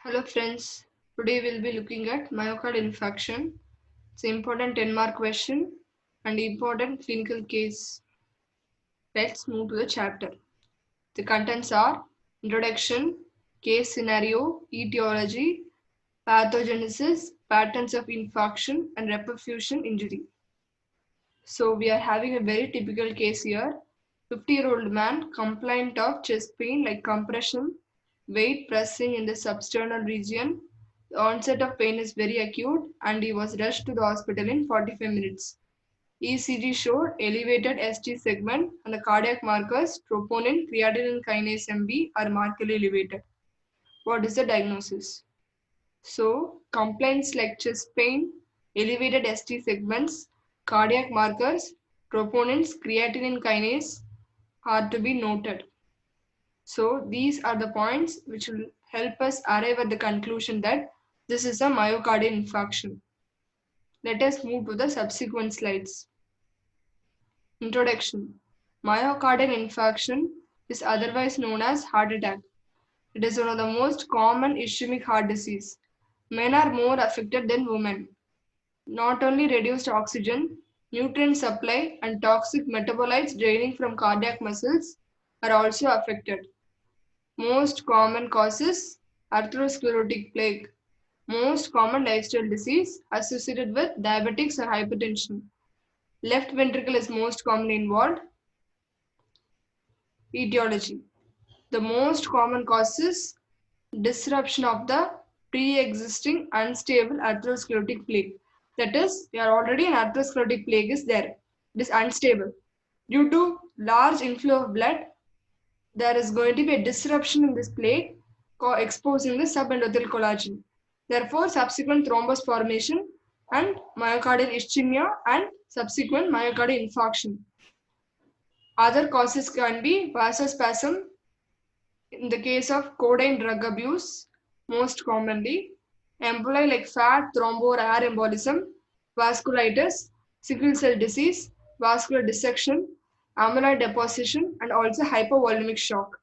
Hello friends, today we'll be looking at myocardial infarction. It's an important 10 mark question and important clinical case. Let's move to the chapter. The contents are introduction, case scenario, etiology, pathogenesis, patterns of infarction and reperfusion injury. So we are having a very typical case here. 50-year-old man complaint of chest pain like compression, weight pressing in the substernal region. The onset of pain is very acute and he was rushed to the hospital in 45 minutes. ECG showed elevated ST segment and the cardiac markers troponin, creatinine kinase MB are markedly elevated. What is the diagnosis? So, complaints like chest pain, elevated ST segments, cardiac markers, troponins, creatinine kinase are to be noted. So, these are the points which will help us arrive at the conclusion that this is a myocardial infarction. Let us move to the subsequent slides. Introduction. Myocardial infarction is otherwise known as heart attack. It is one of the most common ischemic heart disease. Men are more affected than women. Not only reduced oxygen, nutrient supply and toxic metabolites draining from cardiac muscles are also affected. Most common causes atherosclerotic plaque. Most common lifestyle disease associated with diabetics or hypertension. Left ventricle is most commonly involved. Etiology. The most common causes disruption of the pre-existing unstable atherosclerotic plaque. That is, there already an atherosclerotic plaque is there. It is unstable. Due to large inflow of blood, there is going to be a disruption in this plaque exposing the subendothelial collagen. Therefore, subsequent thrombus formation and myocardial ischemia and subsequent myocardial infarction. Other causes can be vasospasm in the case of codeine drug abuse, most commonly, emboli like fat, thrombo, or air embolism, vasculitis, sickle cell disease, vascular dissection, amyloid deposition, and also hypovolemic shock.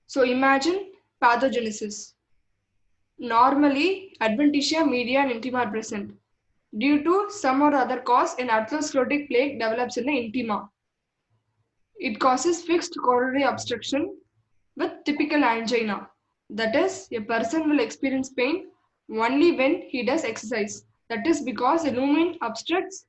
So imagine pathogenesis. Normally, adventitia, media, and intima are present. Due to some or other cause, an atherosclerotic plaque develops in the intima. It causes fixed coronary obstruction with typical angina. That is, a person will experience pain only when he does exercise. That is because the lumen obstructs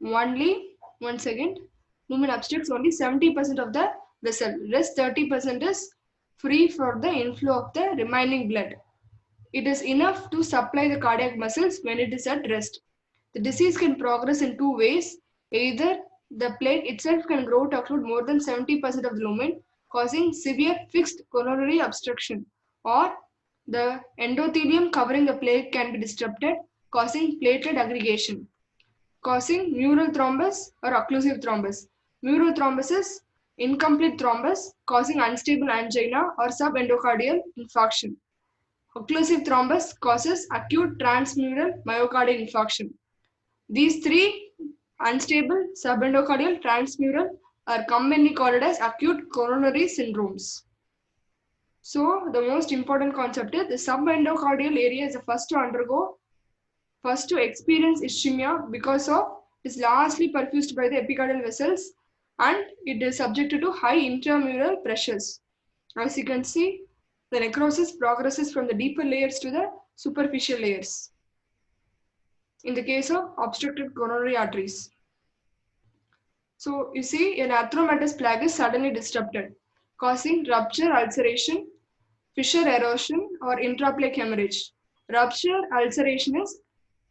only, lumen obstructs only 70% of the vessel. Rest 30% is free for the inflow of the remaining blood. It is enough to supply the cardiac muscles when it is at rest. The disease can progress in two ways. Either the plaque itself can grow to occlude more than 70% of the lumen, causing severe fixed coronary obstruction, or the endothelium covering the plaque can be disrupted, causing platelet aggregation, causing mural thrombus or occlusive thrombus. Mural thrombus is incomplete thrombus, causing unstable angina or subendocardial infarction. Occlusive thrombus causes acute transmural myocardial infarction. These three, unstable, subendocardial, transmural, are commonly called as acute coronary syndromes. So the most important concept is the subendocardial area is the first to experience ischemia because of it is largely perfused by the epicardial vessels and it is subjected to high intramural pressures. As you can see, the necrosis progresses from the deeper layers to the superficial layers in the case of obstructed coronary arteries. So you see, an atheromatous plaque is suddenly disrupted, causing rupture, ulceration, fissure erosion, or intraplaque hemorrhage. Rupture ulceration is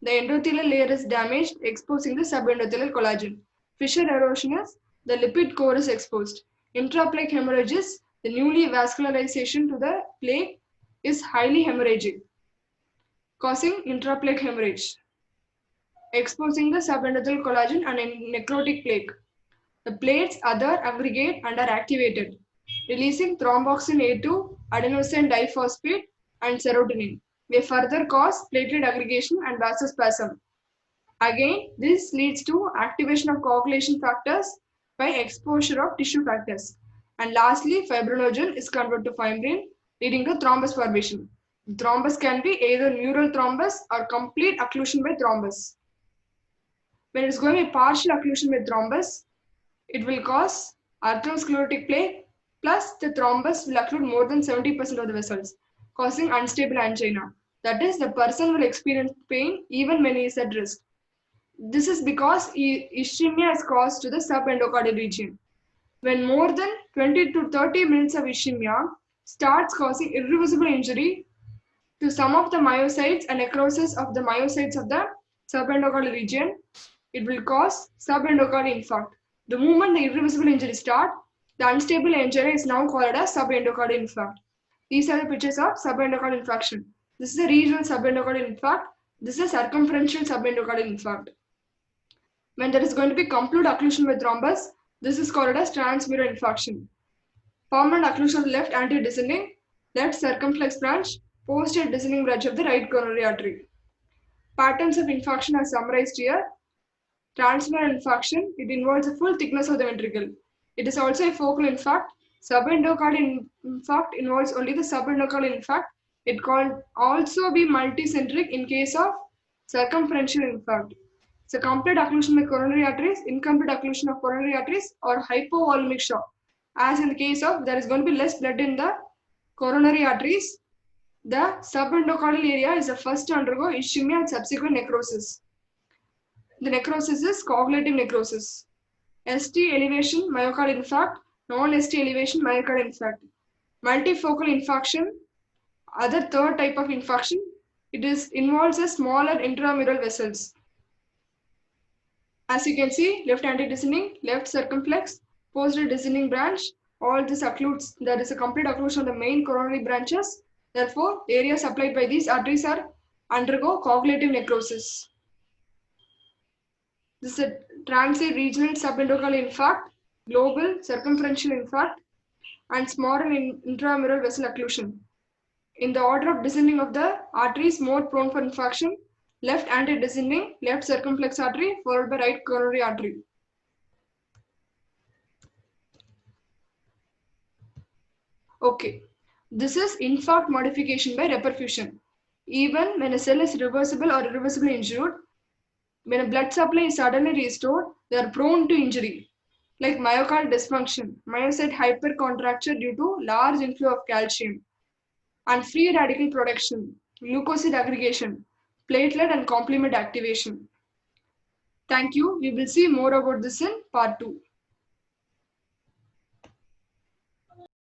the endothelial layer is damaged, exposing the subendothelial collagen. Fissure erosion is the lipid core is exposed. Intraplaque hemorrhage is the newly vascularization to the plaque is highly hemorrhagic, causing intraplaque hemorrhage, exposing the subendothelial collagen and a necrotic plaque. The plates other aggregate and are activated, releasing thromboxane A2, adenosine diphosphate, and serotonin. May further cause platelet aggregation and vasospasm. Again, this leads to activation of coagulation factors by exposure of tissue factors. And lastly, fibrinogen is converted to fibrin, leading to thrombus formation. Thrombus can be either neural thrombus or complete occlusion by thrombus. When it's going to be partial occlusion by thrombus, it will cause atherosclerotic plaque plus the thrombus will occlude more than 70% of the vessels, causing unstable angina. That is, the person will experience pain even when he is at rest. This is because ischemia is caused to the subendocardial region. When more than 20 to 30 minutes of ischemia starts causing irreversible injury to some of the myocytes and necrosis of the myocytes of the subendocardial region, it will cause subendocardial infarct. The moment the irreversible injury starts, the unstable angina is now called as subendocardial infarct. These are the pictures of subendocardial infarction. This is a regional subendocardial infarct. This is a circumferential subendocardial infarct. When there is going to be complete occlusion with thrombus, this is called as transmural infarction. Permanent occlusion of the left anti-descending, left circumflex branch, posterior descending branch of the right coronary artery. Patterns of infarction are summarized here. Transmural infarction, it involves the full thickness of the ventricle. It is also a focal infarct. Subendocardial infarct involves only the subendocardial infarct. It can also be multicentric in case of circumferential infarct. So complete occlusion by coronary arteries, incomplete occlusion of coronary arteries, or hypovolemic shock. As in the case of there is going to be less blood in the coronary arteries, the subendocardial area is the first to undergo ischemia and subsequent necrosis. The necrosis is coagulative necrosis. ST elevation, myocardial infarct, non-ST elevation, myocardial infarct. Multifocal infarction, other third type of infarction, it involves a smaller intramural vessels. As you can see, left antedescending, left circumflex, posterior descending branch, all this occludes, there is a complete occlusion of the main coronary branches. Therefore, area supplied by these arteries are undergo coagulative necrosis. This is a transient regional subendocardial infarct, global circumferential infarct, and smaller intramural vessel occlusion. In the order of descending of the arteries more prone for infarction, left antedescending, left circumflex artery, followed by right coronary artery. Okay, this is infarct modification by reperfusion. Even when a cell is reversible or irreversibly injured, when a blood supply is suddenly restored, they are prone to injury, like myocardial dysfunction, myocyte hypercontracture due to large inflow of calcium, and free radical production, leukocyte aggregation, platelet and complement activation. Thank you. We will see more about this in part 2.